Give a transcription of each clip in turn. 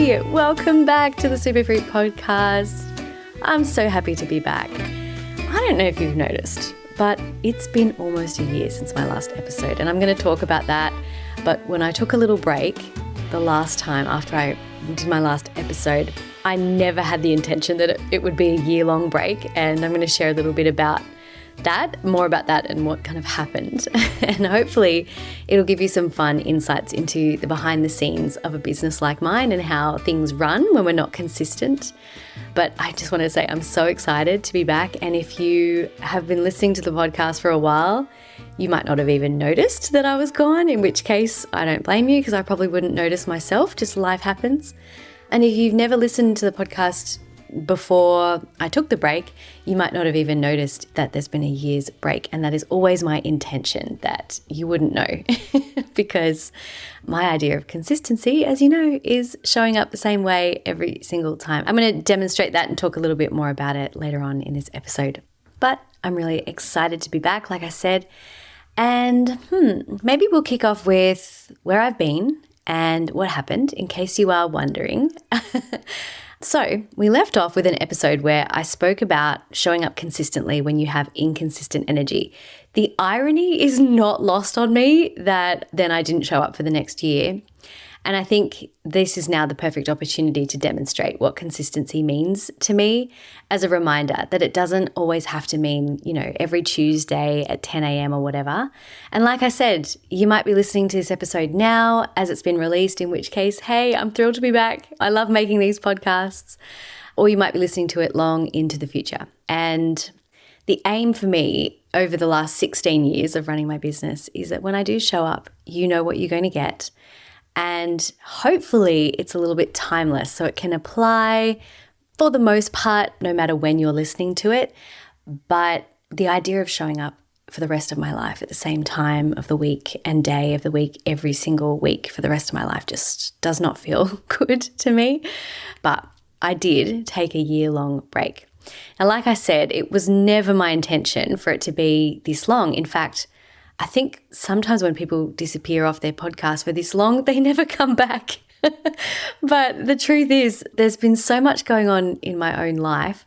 Hey, welcome back to the Super Free Podcast. I'm so happy to be back. I don't know if you've noticed, but it's been almost a year since my last episode, and I'm going to talk about that. But when I took a little break the last time after I did my last episode, I never had the intention that it would be a year-long break, and I'm going to share a little bit about that, more about that and what kind of happened. And hopefully it'll give you some fun insights into the behind the scenes of a business like mine and how things run when we're not consistent. But I just want to say I'm so excited to be back. And if you have been listening to the podcast for a while, you might not have even noticed that I was gone, in which case I don't blame you because I probably wouldn't notice myself, just life happens. And if you've never listened to the podcast before I took the break, you might not have even noticed that there's been a year's break, and that is always my intention, that you wouldn't know because my idea of consistency, as you know, is showing up the same way every single time. I'm going to demonstrate that and talk a little bit more about it later on in this episode. But I'm really excited to be back, like I said, and maybe we'll kick off with where I've been and what happened, in case you are wondering. So we left off with an episode where I spoke about showing up consistently when you have inconsistent energy. The irony is not lost on me that then I didn't show up for the next year. And I think this is now the perfect opportunity to demonstrate what consistency means to me as a reminder that it doesn't always have to mean, every Tuesday at 10 a.m. or whatever. And like I said, you might be listening to this episode now as it's been released, in which case, hey, I'm thrilled to be back. I love making these podcasts. Or you might be listening to it long into the future. And the aim for me over the last 16 years of running my business is that when I do show up, you know what you're going to get. And hopefully it's a little bit timeless, so it can apply for the most part, no matter when you're listening to it. But the idea of showing up for the rest of my life at the same time of the week and day of the week, every single week for the rest of my life just does not feel good to me. But I did take a year-long break. Now, like I said, it was never my intention for it to be this long. In fact, I think sometimes when people disappear off their podcast for this long, they never come back. But the truth is, there's been so much going on in my own life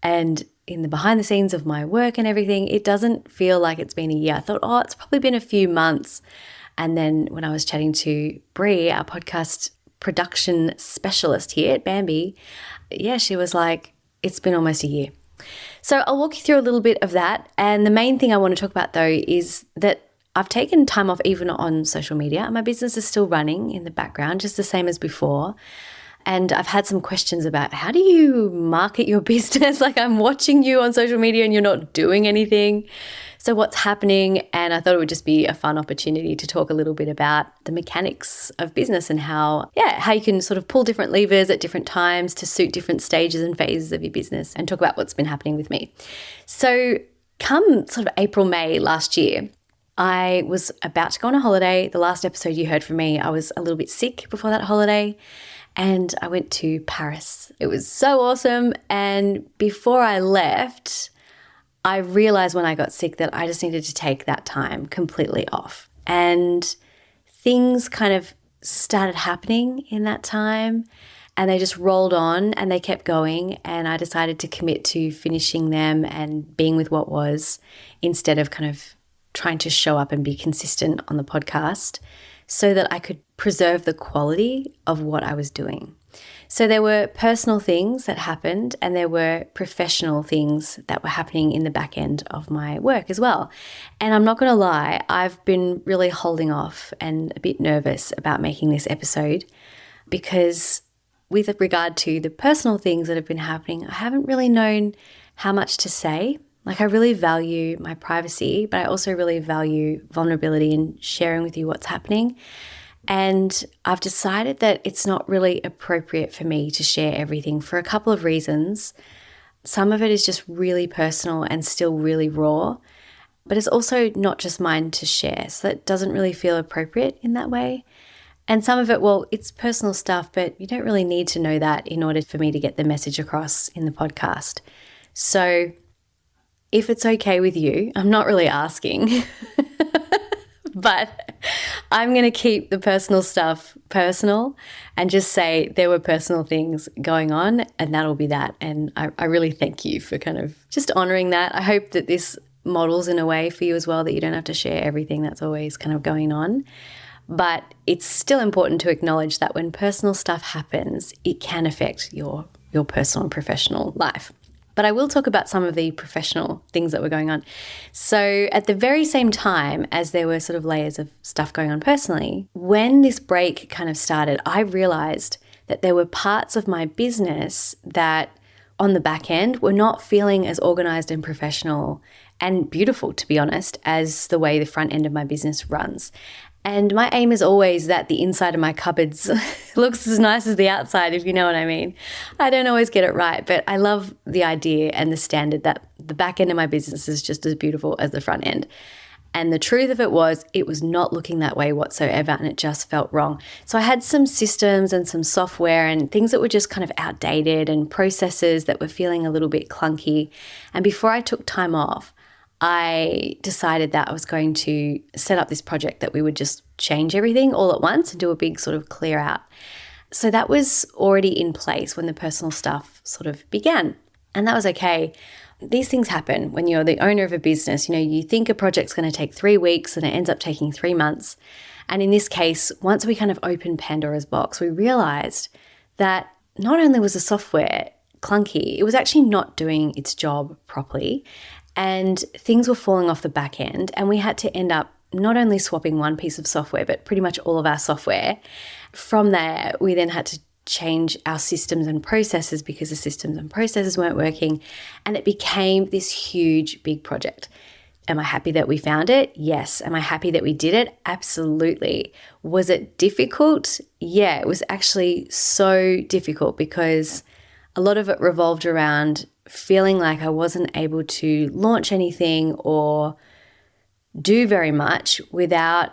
and in the behind the scenes of my work and everything, it doesn't feel like it's been a year. I thought, it's probably been a few months. And then when I was chatting to Bree, our podcast production specialist here at Bambi, she was like, it's been almost a year. So I'll walk you through a little bit of that. And the main thing I want to talk about though is that I've taken time off even on social media. My business is still running in the background, just the same as before. And I've had some questions about how do you market your business? Like I'm watching you on social media and you're not doing anything. So what's happening? And I thought it would just be a fun opportunity to talk a little bit about the mechanics of business and how you can sort of pull different levers at different times to suit different stages and phases of your business, and talk about what's been happening with me. So come sort of April, May last year, I was about to go on a holiday. The last episode you heard from me, I was a little bit sick before that holiday. And I went to Paris. It was so awesome. And before I left, I realized when I got sick that I just needed to take that time completely off. And things kind of started happening in that time, and they just rolled on and they kept going. And I decided to commit to finishing them and being with what was, instead of kind of trying to show up and be consistent on the podcast, so that I could preserve the quality of what I was doing. So there were personal things that happened, and there were professional things that were happening in the back end of my work as well. And I'm not going to lie, I've been really holding off and a bit nervous about making this episode because with regard to the personal things that have been happening, I haven't really known how much to say. Like I really value my privacy, but I also really value vulnerability and sharing with you what's happening. And I've decided that it's not really appropriate for me to share everything for a couple of reasons. Some of it is just really personal and still really raw, but it's also not just mine to share. So that doesn't really feel appropriate in that way. And some of it, it's personal stuff, but you don't really need to know that in order for me to get the message across in the podcast. So if it's okay with you, I'm not really asking, but I'm going to keep the personal stuff personal and just say there were personal things going on, and that'll be that. And I really thank you for kind of just honoring that. I hope that this models in a way for you as well, that you don't have to share everything that's always kind of going on. But it's still important to acknowledge that when personal stuff happens, it can affect your personal and professional life. But I will talk about some of the professional things that were going on. So at the very same time as there were sort of layers of stuff going on personally, when this break kind of started, I realized that there were parts of my business that on the back end were not feeling as organized and professional and beautiful, to be honest, as the way the front end of my business runs. And my aim is always that the inside of my cupboards looks as nice as the outside, if you know what I mean. I don't always get it right, but I love the idea and the standard that the back end of my business is just as beautiful as the front end. And the truth of it was not looking that way whatsoever, and it just felt wrong. So I had some systems and some software and things that were just kind of outdated and processes that were feeling a little bit clunky. And before I took time off, I decided that I was going to set up this project that we would just change everything all at once and do a big sort of clear out. So that was already in place when the personal stuff sort of began. And that was okay. These things happen when you're the owner of a business. You know, you think a project's going to take 3 weeks and it ends up taking 3 months. And in this case, once we kind of opened Pandora's box, we realized that not only was the software clunky, it was actually not doing its job properly. And things were falling off the back end, and we had to end up not only swapping one piece of software, but pretty much all of our software. From there, we then had to change our systems and processes because the systems and processes weren't working, and it became this huge, big project. Am I happy that we found it? Yes. Am I happy that we did it? Absolutely. Was it difficult? Yeah, it was actually so difficult because a lot of it revolved around feeling like I wasn't able to launch anything or do very much without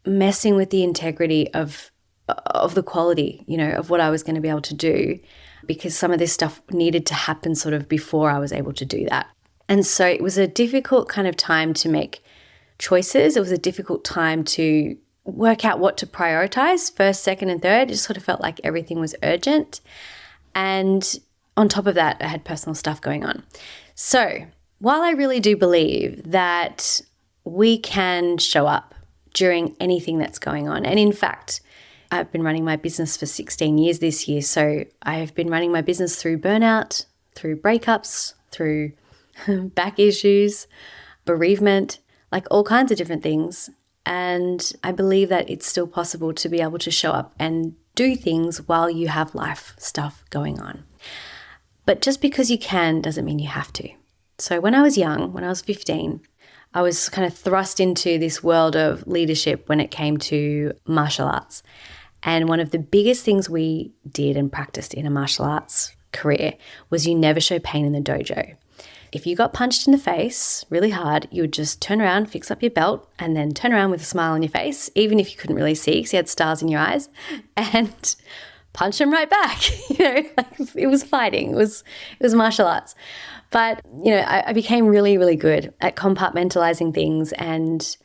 messing with the integrity of the quality, you know, of what I was going to be able to do, because some of this stuff needed to happen sort of before I was able to do that. And so it was a difficult kind of time to make choices. It was a difficult time to work out what to prioritize first, second, and third. It just sort of felt like everything was urgent. And on top of that, I had personal stuff going on. So while I really do believe that we can show up during anything that's going on, and in fact, I've been running my business for 16 years this year. So I have been running my business through burnout, through breakups, through back issues, bereavement, like all kinds of different things. And I believe that it's still possible to be able to show up and do things while you have life stuff going on. But just because you can doesn't mean you have to. So when I was young, when I was 15, I was kind of thrust into this world of leadership when it came to martial arts. And one of the biggest things we did and practiced in a martial arts career was you never show pain in the dojo. If you got punched in the face really hard, you would just turn around, fix up your belt, and then turn around with a smile on your face, even if you couldn't really see because you had stars in your eyes, and punch them right back. You know, like it was fighting. It was martial arts. But, you know, I became really, really good at compartmentalizing things and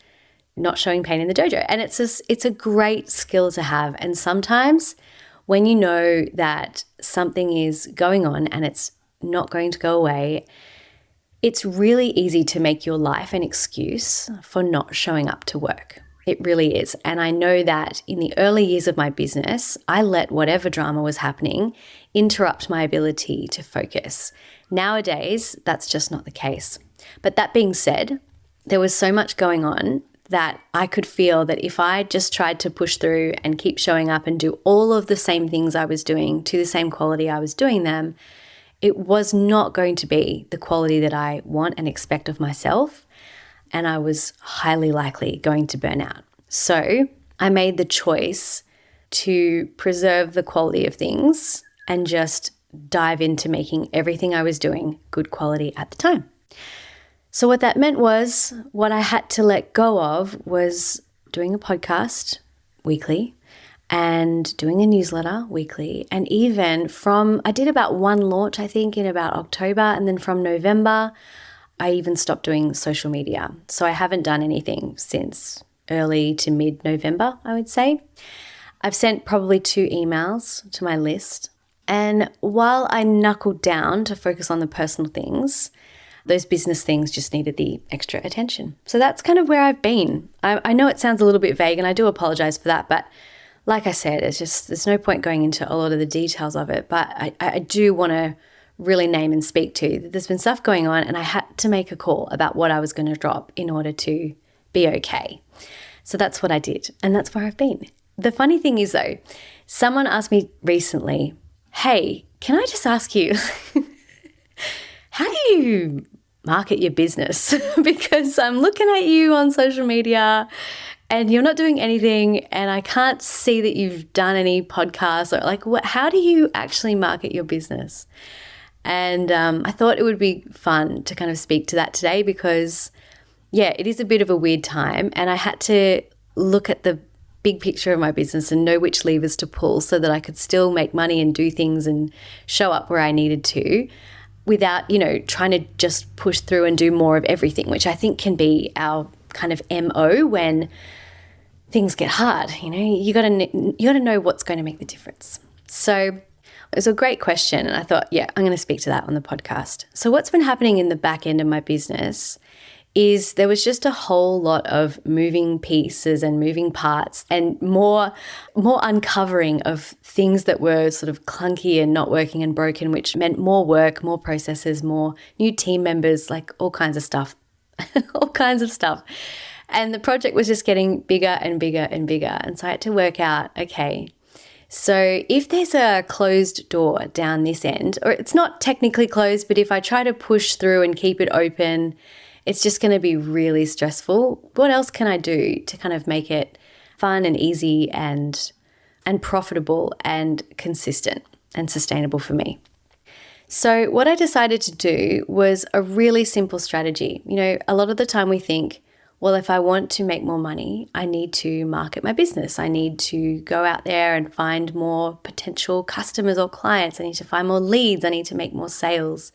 not showing pain in the dojo. And it's a great skill to have. And sometimes when you know that something is going on and it's not going to go away, it's really easy to make your life an excuse for not showing up to work. It really is. And I know that in the early years of my business, I let whatever drama was happening interrupt my ability to focus. Nowadays, that's just not the case. But that being said, there was so much going on that I could feel that if I just tried to push through and keep showing up and do all of the same things I was doing to the same quality I was doing them, it was not going to be the quality that I want and expect of myself. And I was highly likely going to burn out. So I made the choice to preserve the quality of things and just dive into making everything I was doing good quality at the time. So what that meant was what I had to let go of was doing a podcast weekly and doing a newsletter weekly. And even I did about one launch, I think, in about October. And then from November, I even stopped doing social media. So I haven't done anything since early to mid-November, I would say. I've sent probably 2 emails to my list. And while I knuckled down to focus on the personal things, those business things just needed the extra attention. So that's kind of where I've been. I know it sounds a little bit vague and I do apologize for that, but like I said, there's no point going into a lot of the details of it, but I do want to really name and speak to that there's been stuff going on and I had to make a call about what I was going to drop in order to be okay. So that's what I did and that's where I've been. The funny thing is though, someone asked me recently, hey, can I just ask you, how do you market your business? Because I'm looking at you on social media and you're not doing anything and I can't see that you've done any podcasts or like, how do you actually market your business? And I thought it would be fun to kind of speak to that today because, yeah, it is a bit of a weird time and I had to look at the big picture of my business and know which levers to pull so that I could still make money and do things and show up where I needed to without, trying to just push through and do more of everything, which I think can be our kind of MO when things get hard. You got to know what's going to make the difference. So it was a great question. And I thought, yeah, I'm going to speak to that on the podcast. So what's been happening in the back end of my business is there was just a whole lot of moving pieces and moving parts and more uncovering of things that were sort of clunky and not working and broken, which meant more work, more processes, more new team members, like all kinds of stuff, all kinds of stuff. And the project was just getting bigger and bigger and bigger. And so I had to work out, okay, so if there's a closed door down this end, or it's not technically closed, but if I try to push through and keep it open, it's just going to be really stressful. What else can I do to kind of make it fun and easy and profitable and consistent and sustainable for me? So what I decided to do was a really simple strategy. A lot of the time we think, well, if I want to make more money, I need to market my business. I need to go out there and find more potential customers or clients. I need to find more leads. I need to make more sales.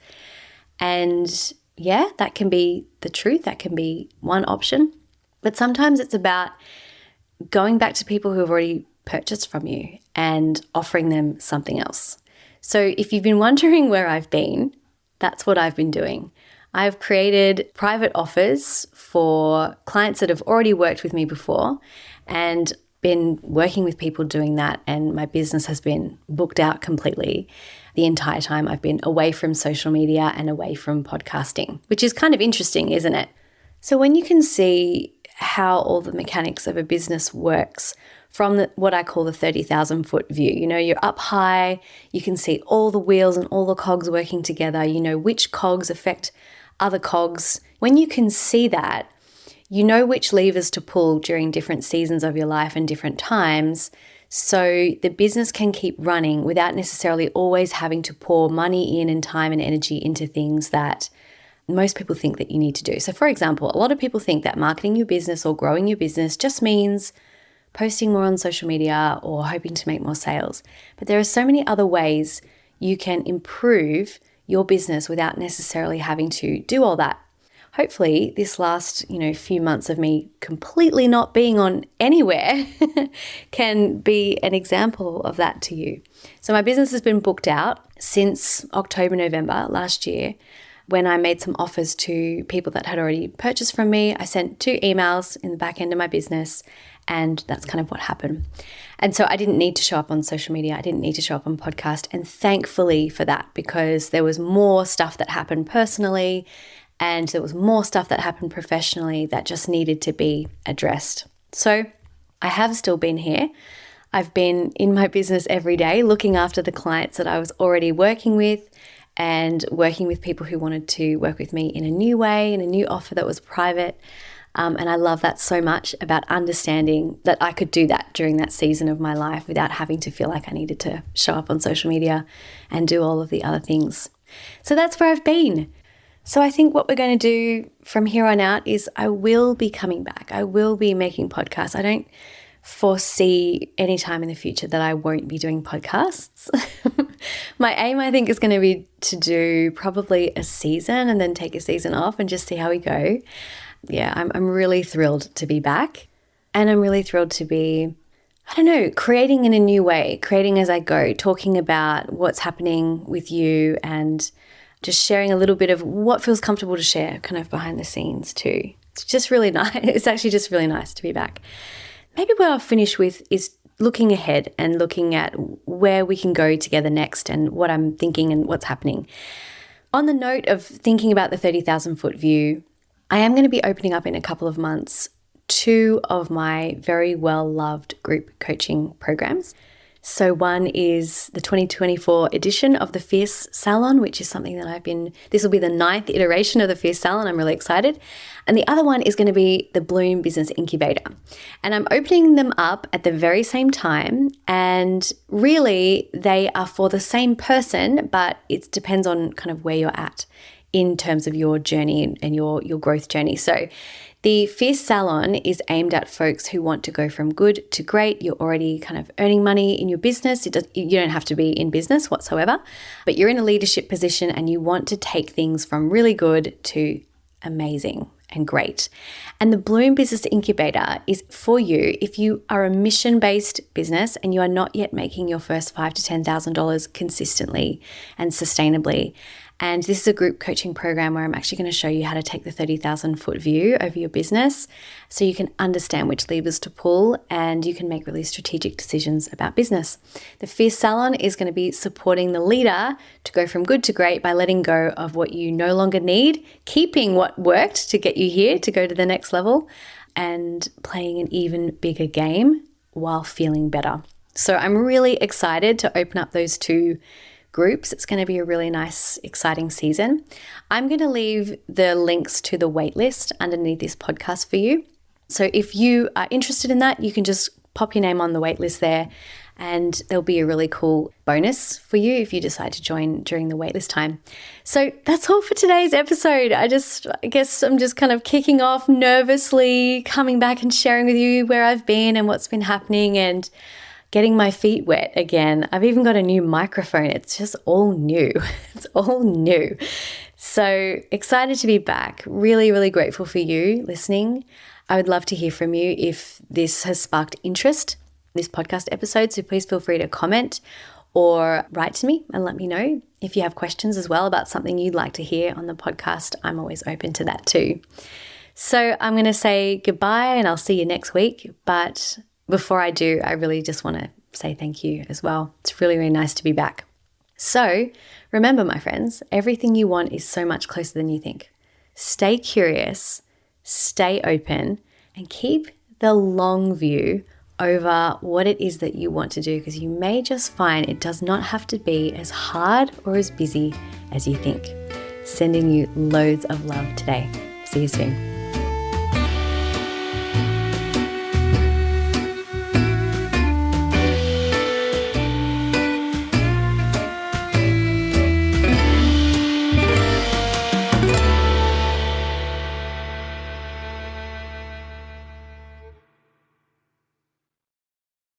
And yeah, that can be the truth. That can be one option. But sometimes it's about going back to people who have already purchased from you and offering them something else. So if you've been wondering where I've been, that's what I've been doing. I've created private offers for clients that have already worked with me before and been working with people doing that, and my business has been booked out completely the entire time I've been away from social media and away from podcasting, which is kind of interesting, isn't it? So when you can see how all the mechanics of a business works from what I call the 30,000 foot view, you're up high, you can see all the wheels and all the cogs working together, which cogs affect other cogs. When you can see that, you know which levers to pull during different seasons of your life and different times, so the business can keep running without necessarily always having to pour money in and time and energy into things that most people think that you need to do. So for example, a lot of people think that marketing your business or growing your business just means posting more on social media or hoping to make more sales. But there are so many other ways you can improve your business without necessarily having to do all that. Hopefully this last, few months of me completely not being on anywhere can be an example of that to you. So my business has been booked out since October, November last year when I made some offers to people that had already purchased from me. I sent 2 emails in the back end of my business, and that's kind of what happened. And so I didn't need to show up on social media. I didn't need to show up on podcast. And thankfully for that, because there was more stuff that happened personally and there was more stuff that happened professionally that just needed to be addressed. So I have still been here. I've been in my business every day, looking after the clients that I was already working with and working with people who wanted to work with me in a new way, in a new offer that was private. And I love that so much, about understanding that I could do that during that season of my life without having to feel like I needed to show up on social media and do all of the other things. So that's where I've been. So I think what we're going to do from here on out is I will be coming back. I will be making podcasts. I don't foresee any time in the future that I won't be doing podcasts. My aim, I think, is going to be to do probably a season and then take a season off and just see how we go. Yeah, I'm really thrilled to be back. And I'm really thrilled to be, creating in a new way, creating as I go, talking about what's happening with you and just sharing a little bit of what feels comfortable to share kind of behind the scenes too. It's just really nice. It's actually just really nice to be back. Maybe what I'll finish with is looking ahead and looking at where we can go together next and what I'm thinking and what's happening. On the note of thinking about the 30,000 foot view, I am going to be opening up in a couple of months 2 of my very well-loved group coaching programs. So one is the 2024 edition of the Fierce Salon, which is something that this will be the 9th iteration of the Fierce Salon. I'm really excited. And the other one is going to be the Bloom Business Incubator. And I'm opening them up at the very same time. And really, they are for the same person, but it depends on kind of where you're at in terms of your journey and your growth journey. So the Fierce Salon is aimed at folks who want to go from good to great. You're already kind of earning money in your business. You don't have to be in business whatsoever, but you're in a leadership position and you want to take things from really good to amazing and great. And the Bloom Business Incubator is for you if you are a mission-based business and you are not yet making your first $5,000 to $10,000 consistently and sustainably. And this is a group coaching program where I'm actually going to show you how to take the 30,000 foot view over your business so you can understand which levers to pull and you can make really strategic decisions about business. The Fierce Salon is going to be supporting the leader to go from good to great by letting go of what you no longer need, keeping what worked to get you here to go to the next level, and playing an even bigger game while feeling better. So I'm really excited to open up those 2 groups. It's going to be a really nice, exciting season. I'm going to leave the links to the waitlist underneath this podcast for you. So if you are interested in that, you can just pop your name on the waitlist there and there'll be a really cool bonus for you if you decide to join during the waitlist time. So that's all for today's episode. I guess I'm just kind of kicking off nervously, coming back and sharing with you where I've been and what's been happening and getting my feet wet again. I've even got a new microphone. It's just all new. It's all new. So excited to be back. Really, really grateful for you listening. I would love to hear from you if this has sparked interest, this podcast episode. So please feel free to comment or write to me and let me know. If you have questions as well about something you'd like to hear on the podcast, I'm always open to that too. So I'm going to say goodbye and I'll see you next week. But before I do, I really just want to say thank you as well. It's really, really nice to be back. So remember, my friends, everything you want is so much closer than you think. Stay curious, stay open, and keep the long view over what it is that you want to do, because you may just find it does not have to be as hard or as busy as you think. Sending you loads of love today. See you soon.